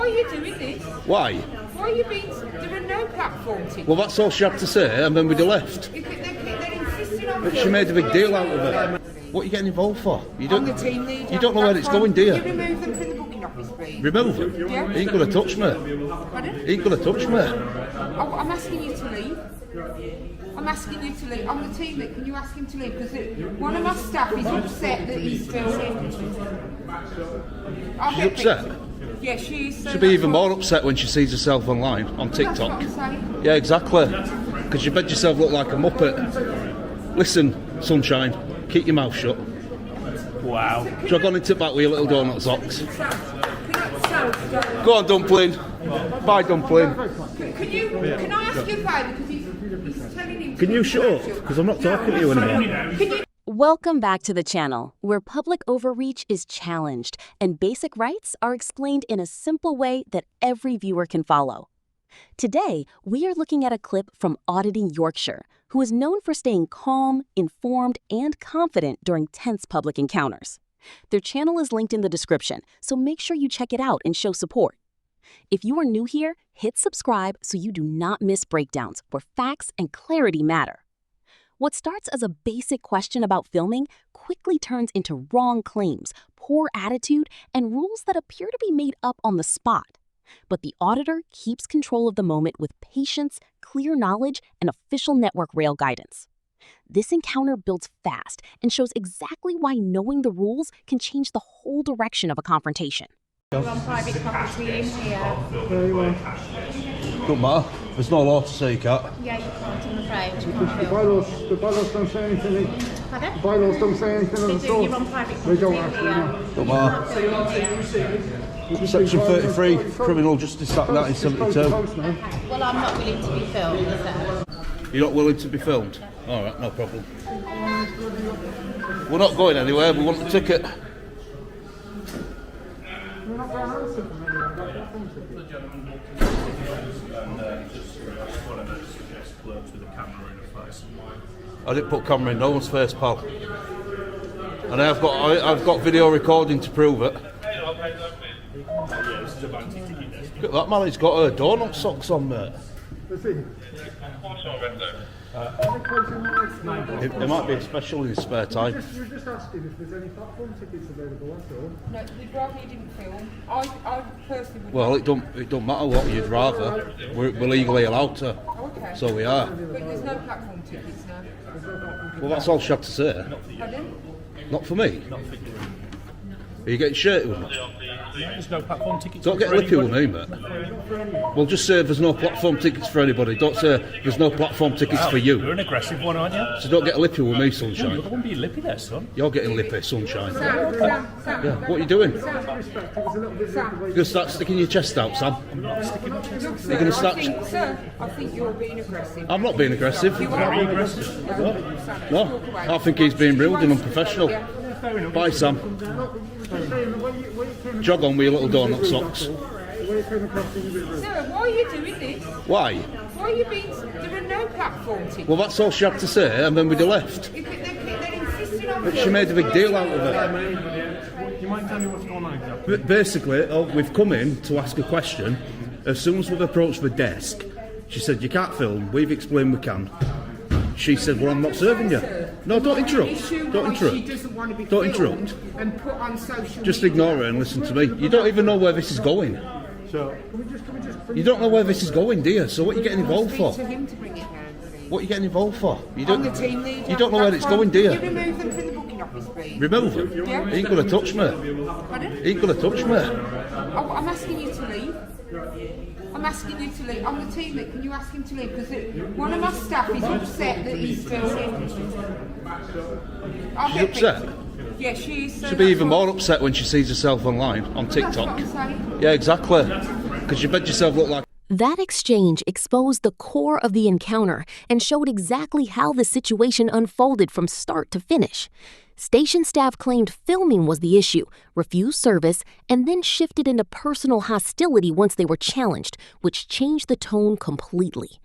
Why are you doing this? Why? Why are you being... There are no platform tickets. Well, that's all she had to say, and then we'd have left. They're insisting on... But she made a big deal out of it. What are you getting involved for? You I'm the team leader. You don't know where it's going, do you? Can you remove them from the booking office, please? Remove them? Yeah. He ain't gonna touch me. Pardon? He ain't gonna touch me. Oh, I'm asking you to leave. I'm asking you to leave. I'm the team leader. Can you ask him to leave? Because one of my staff is upset that he's filming. She's upset? Yeah, she is. She'll be even more upset when she sees herself online, on TikTok. That's what I'm saying. Yeah, exactly. Because you made yourself look like a muppet. Listen, sunshine, keep your mouth shut. Wow. Jog on into back with your little donut socks. Go on, Dumpling. Bye, Dumpling. Can I ask you a favour? Because he's telling him... Can you shut up? Because I'm not talking to you anymore. Welcome back to the channel, where public overreach is challenged and basic rights are explained in a simple way that every viewer can follow. Today, we are looking at a clip from Auditing Yorkshire, who is known for staying calm, informed, and confident during tense public encounters. Their channel is linked in the description, so make sure you check it out and show support. If you are new here, hit subscribe so you do not miss breakdowns where facts and clarity matter. What starts as a basic question about filming quickly turns into wrong claims, poor attitude, and rules that appear to be made up on the spot. But the auditor keeps control of the moment with patience, clear knowledge, and official network rail guidance. This encounter builds fast and shows exactly why knowing the rules can change the whole direction of a confrontation. We're on private property in here. Very well. Don't matter. There's no law to say you can't. Yeah, you can't, I'm afraid. The bylaws don't say anything. Pardon? The bylaws don't say anything of the sort. You're on private property. They don't actually, no. Don't matter. Section 33, Criminal Justice Act 1972. Okay. Well, I'm not willing to be filmed, so... You're not willing to be filmed? Alright, no problem. We're not going anywhere, we want the ticket. We're not going to answer from anywhere. I didn't put camera in no one's face, pal. And I've got video recording to prove it. Look at that man, he's got her donut socks on, mate. There might be a special in his spare time. You're just asking if there's any platform tickets available, that's all. No, we'd rather you didn't film. I personally would... Well, it don't matter what you'd rather. We're legally allowed to. Okay. So we are. But there's no platform tickets now. Well, that's all she had to say. Pardon? Not for me. Are you getting shirty with me? There's no platform tickets. Don't get lippy with me, mate. Well, just say there's no platform tickets for anybody. Don't say there's no platform tickets for You're you. an aggressive one, aren't you? So don't get lippy with me, You're sunshine. the one being lippy there, son. You're getting lippy, sunshine. Sam, Yeah, what are you doing? You're Respect, it was a little bit going to start sticking your chest out, Sam? Look, sir, You're gonna start- I think you're being aggressive. I'm not being aggressive. Very aggressive. No, I think he's being rude and unprofessional. Bye, Sam. Jog on with your little donut socks. Sir, why are you doing this? Why? Why are you being... There are no platform tickets. Well, that's all she had to say, and then we'd have left. They're insisting on... But she made a big deal out of it. Do you mind telling me what's going on exactly? But basically, we've come in to ask a question. As soon as we've approached the desk, she said, "You can't film." We've explained we can. She said, "Well, I'm not serving you." No, don't interrupt. Don't She interrupt. doesn't want to be Don't filmed interrupt. and put on social Just media. ignore her and listen to me. You don't even know where this is going. So, can we just You don't know where this is going, do you? So what are you getting involved for? Speak to him to bring it down, please. What are you getting involved for? You I'm the team leader. You don't know where That's it's going, do fine. you? Can you remove them from the booking office, please? Remove him. Yeah. He ain't gonna touch me. Pardon? He ain't gonna touch me. Oh, I'm asking you to leave. I'm asking you to leave. I'm the team leader. Can you ask him to leave? Because one of my staff is upset that he's filming. She's upset? Yeah, she is. She'll be even more upset when she sees herself online, on TikTok. That's what I'm saying. Yeah, exactly. Because you made yourself look like... That exchange exposed the core of the encounter and showed exactly how the situation unfolded from start to finish. Station staff claimed filming was the issue, refused service, and then shifted into personal hostility once they were challenged, which changed the tone completely.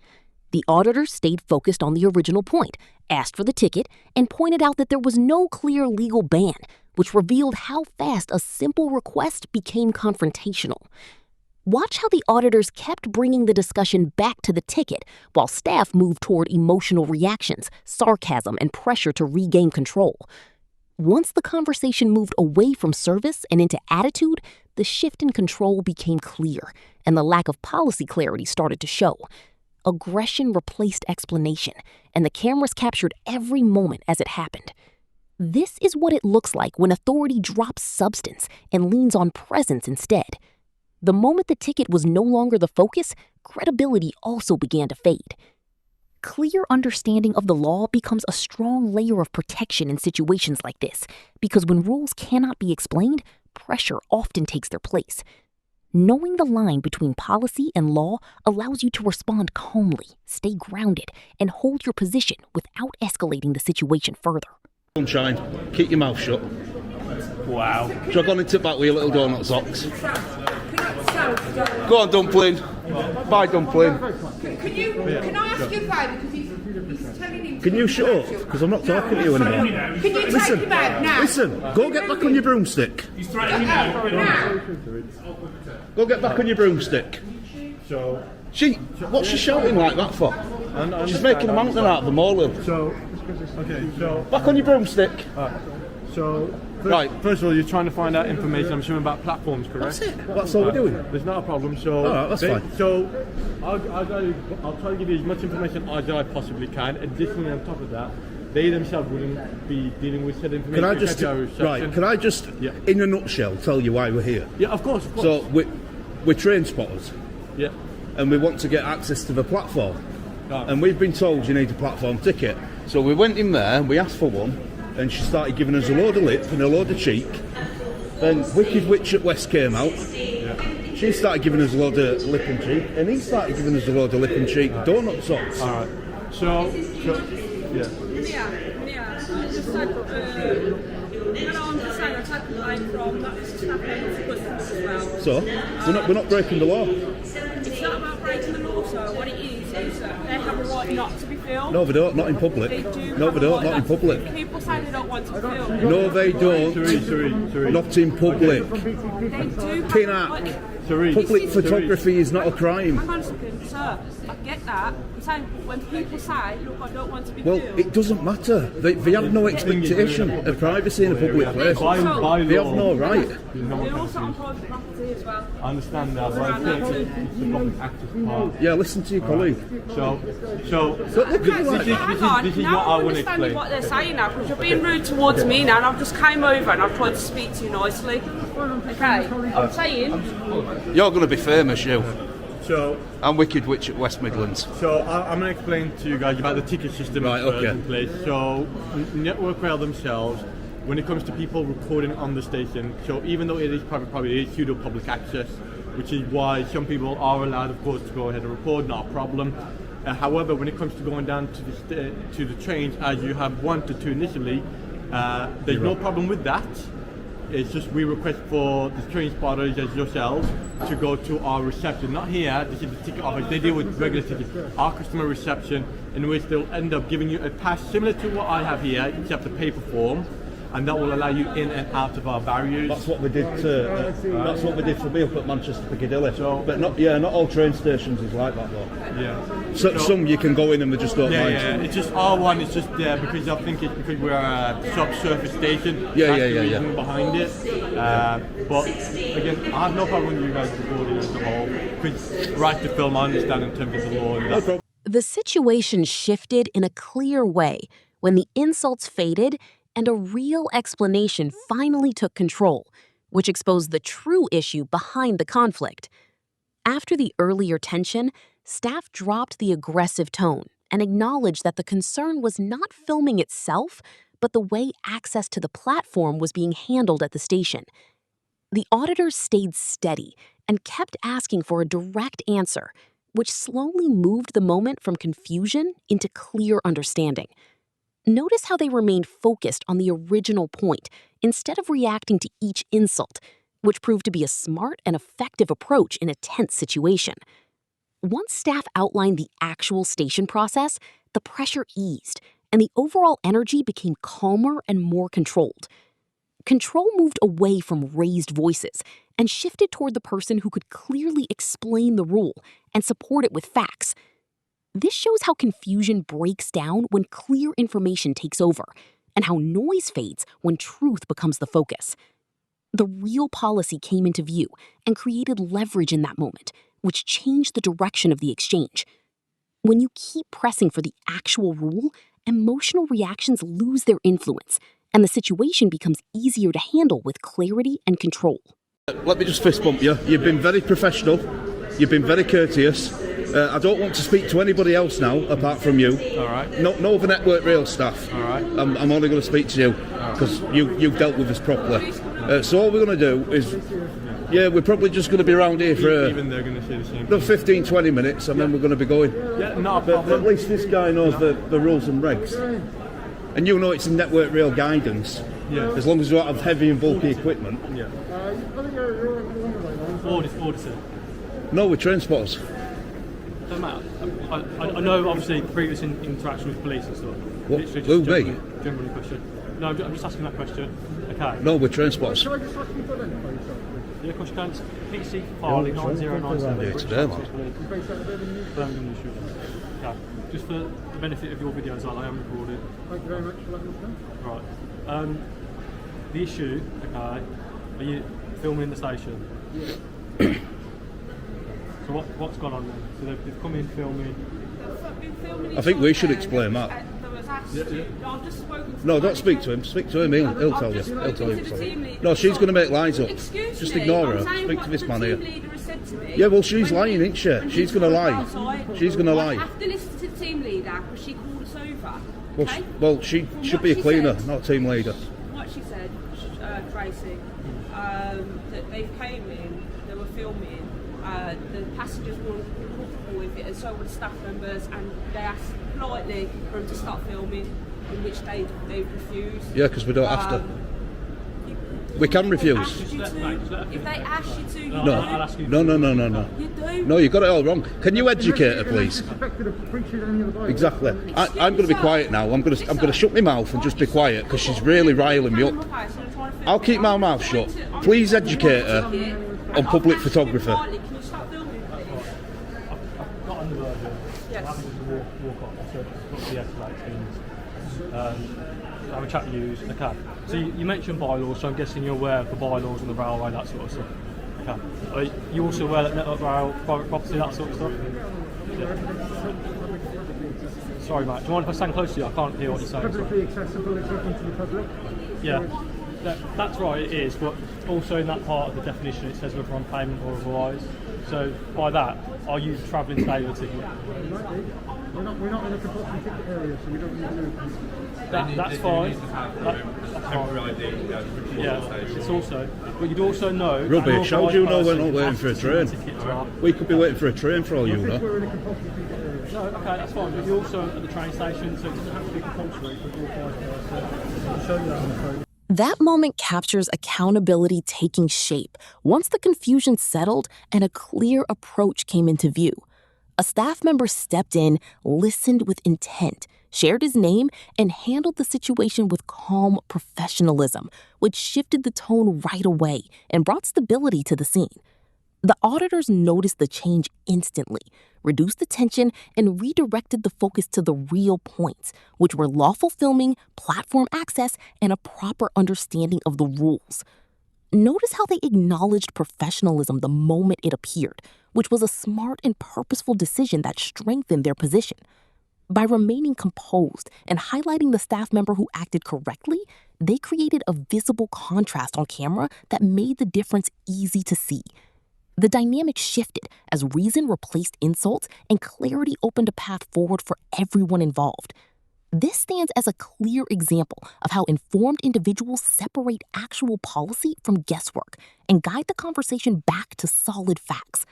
The auditor stayed focused on the original point, asked for the ticket, and pointed out that there was no clear legal ban, which revealed how fast a simple request became confrontational. Watch how the auditors kept bringing the discussion back to the ticket while staff moved toward emotional reactions, sarcasm, and pressure to regain control. Once the conversation moved away from service and into attitude, the shift in control became clear, and the lack of policy clarity started to show. Aggression replaced explanation, and the cameras captured every moment as it happened. This is what it looks like when authority drops substance and leans on presence instead. The moment the ticket was no longer the focus, credibility also began to fade. Clear understanding of the law becomes a strong layer of protection in situations like this, because when rules cannot be explained, pressure often takes their place. Knowing the line between policy and law allows you to respond calmly, stay grounded, and hold your position without escalating the situation further. Sunshine, keep your mouth shut. Wow. Jog on into the back with your little donut socks. Go on, Dumpling. Bye, Dumpling. Can I ask you a favour? Because he's telling him. Can you shut up? Because I'm not talking to you anymore. Can you take him out now? Listen, go get back on your broomstick. Now. Go get back on your broomstick. So, What's she shouting like that for? She's making a mountain out of the molehill. Back on your broomstick. Right. First of all, you're trying to find out information, I'm assuming, about platforms, correct? That's it. That's all we're doing. There's not a problem. So, Alright, that's fine. So, I'll try to give you as much information as I possibly can. Additionally, on top of that, they themselves wouldn't be dealing with said information. Can I just, in a nutshell, tell you why we're here? Yeah, of course. So, we're train spotters. Yeah. And we want to get access to the platform. And we've been told you need a platform ticket. So we went in there, we asked for one, and she started giving us a load of lip and a load of cheek. Then Wicked Witch at West came out. Yeah. She started giving us a load of lip and cheek, and he started giving us a load of lip and cheek donut socks. All right. So yeah. I just had, I had line from that staff member to customers as well. So we're not breaking the law. It's not about breaking the law, so what it is they have a right not to be filmed. No, they don't. Not in public. They do. No, they don't. Not in public. People say they don't want to film. No, they don't. Sorry. Not in public. They do. Pin up. Public photography is not a crime. Hang on a second, sir. I get that. I'm saying when people say, look, I don't want to be Well, filmed. it doesn't matter. They have no expectation of privacy in a public place. They have no right. They're also on private property as well. I understand that, but I think it's the public access part. Yeah, listen to your colleague. So Hang on, this is now what I'm I want to understanding explain. what they're saying now, because you're being rude towards me now, and I've just came over and I've tried to speak to you nicely. Okay, I'm saying. You're going to be famous, you. So I'm Wicked Witch at West Midlands. So I'm going to explain to you guys about the ticket system in place. So Network Rail themselves, when it comes to people recording on the station, so even though it is private property, it is pseudo public access, which is why some people are allowed, of course, to go ahead and record, not a problem. However, when it comes to going down to the trains, as you have wanted to initially, there's no problem with that. It's just we request for the train spotters as yourselves to go to our reception. Not here, this is the ticket office. They deal with regular tickets. Our customer reception, in which they'll end up giving you a pass similar to what I have here, except a paper form, and that will allow you in and out of our barriers. That's what we did. That's what we did for me up at Manchester Piccadilly. But not all train stations is like that though. Yeah. So some you can go in and they just don't mind. Yeah. It's just our one. It's just there because I think it's because we're a subsurface station. That's the reason behind it. But again, I have no problem with you guys recording as a whole. Because right to film, I understand in terms of the law. And that. The situation shifted in a clear way when the insults faded and a real explanation finally took control, which exposed the true issue behind the conflict. After the earlier tension, staff dropped the aggressive tone and acknowledged that the concern was not filming itself, but the way access to the platform was being handled at the station. The auditors stayed steady and kept asking for a direct answer, which slowly moved the moment from confusion into clear understanding. Notice how they remained focused on the original point instead of reacting to each insult, which proved to be a smart and effective approach in a tense situation. Once staff outlined the actual station process, the pressure eased, and the overall energy became calmer and more controlled. Control moved away from raised voices and shifted toward the person who could clearly explain the rule and support it with facts. This shows how confusion breaks down when clear information takes over, and how noise fades when truth becomes the focus. The real policy came into view and created leverage in that moment, which changed the direction of the exchange. When you keep pressing for the actual rule, emotional reactions lose their influence, and the situation becomes easier to handle with clarity and control. Let me just fist bump you. You've been very professional. You've been very courteous. I don't want to speak to anybody else now apart from you. All right. No other Network Rail staff. All right. I'm only going to speak to you because you've dealt with us properly. So all we're going to do is, we're probably just going to be around here for Even they're going to say the same thing. 15, 20 minutes, and then we're going to be going. Yeah, not a But problem. at least this guy knows the rules and regs. And you know it's in Network Rail guidance. Yeah. As long as you don't have heavy and bulky equipment. Yeah. Auditor. No, we're train spotters. Don't matter. I know, obviously, previous interaction with police and stuff. What? Literally Who, just me? generally question. No, I'm just asking that question. Okay. No, we're train spotters. Yeah, of course you can. PC Farley 9097. Yeah, today, man. Birmingham Street. Okay. Just for the benefit of your videos, I am recorded. Thank you very much for letting us know. Right. The issue, okay, are you filming the station? So what's gone on then? So they've come in filming. I think we should explain that. No, don't speak to him. Speak to him. He'll tell you. He'll tell you. No, she's going to make lies up. Just ignore her. Speak to this man here. Yeah, well, she's lying, isn't she? She's going to lie. She's going to lie. I have to listen to the team leader because she called us over. Well, she should be a cleaner, not a team leader. What she said, Tracy, that they came in, they were filming, the passengers were uncomfortable with it, and so were the staff members, and they asked politely for them to start filming, in which they refused. Yeah, because we don't have to. We can refuse. If they ask you to, you No. do. No. You do. No, you got it all wrong. Can you educate her, please? Exactly. I'm going to be quiet now. I'm going to shut my mouth and just be quiet because she's really riling me up. I'll keep my mouth shut. Please educate her on public photography. Can you stop filming, please? I've got on the version. Yes. I'm happy to walk off. So not de-escalate things. Have a chat with you. Okay. So you mentioned bylaws, so I'm guessing you're aware of the bylaws and the railway, that sort of stuff. Okay. Are you also aware that Network Rail, private property, that sort of stuff? Yeah. Sorry, mate. Do you mind if I stand close to you? I can't hear what you're saying. Publicly accessible, it's open to the public. Yeah. That's right, it is, but also in that part of the definition it says whether on payment or otherwise. So by that, are you travelling today with a ticket? We're not in a compulsory ticket area, so we don't need to. That's fine. That's fine. Yeah, it's also, but you'd also know. Rubbish. How do you know we're not waiting for a train? Ticket to our- We could be waiting for a train for all you know. We're in a compulsory ticket area. No, okay, that's fine. But you're also at the train station, so it doesn't have to be compulsory for all five person. I'll show you that on the phone. That moment captures accountability taking shape once the confusion settled and a clear approach came into view. A staff member stepped in, listened with intent, shared his name, and handled the situation with calm professionalism, which shifted the tone right away and brought stability to the scene. The auditors noticed the change instantly, reduced the tension, and redirected the focus to the real points, which were lawful filming, platform access, and a proper understanding of the rules. Notice how they acknowledged professionalism the moment it appeared, which was a smart and purposeful decision that strengthened their position. By remaining composed and highlighting the staff member who acted correctly, they created a visible contrast on camera that made the difference easy to see. The dynamic shifted as reason replaced insults and clarity opened a path forward for everyone involved. This stands as a clear example of how informed individuals separate actual policy from guesswork and guide the conversation back to solid facts.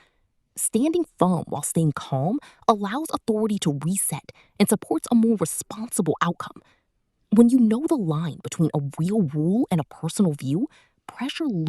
Standing firm while staying calm allows authority to reset and supports a more responsible outcome. When you know the line between a real rule and a personal view, pressure loses.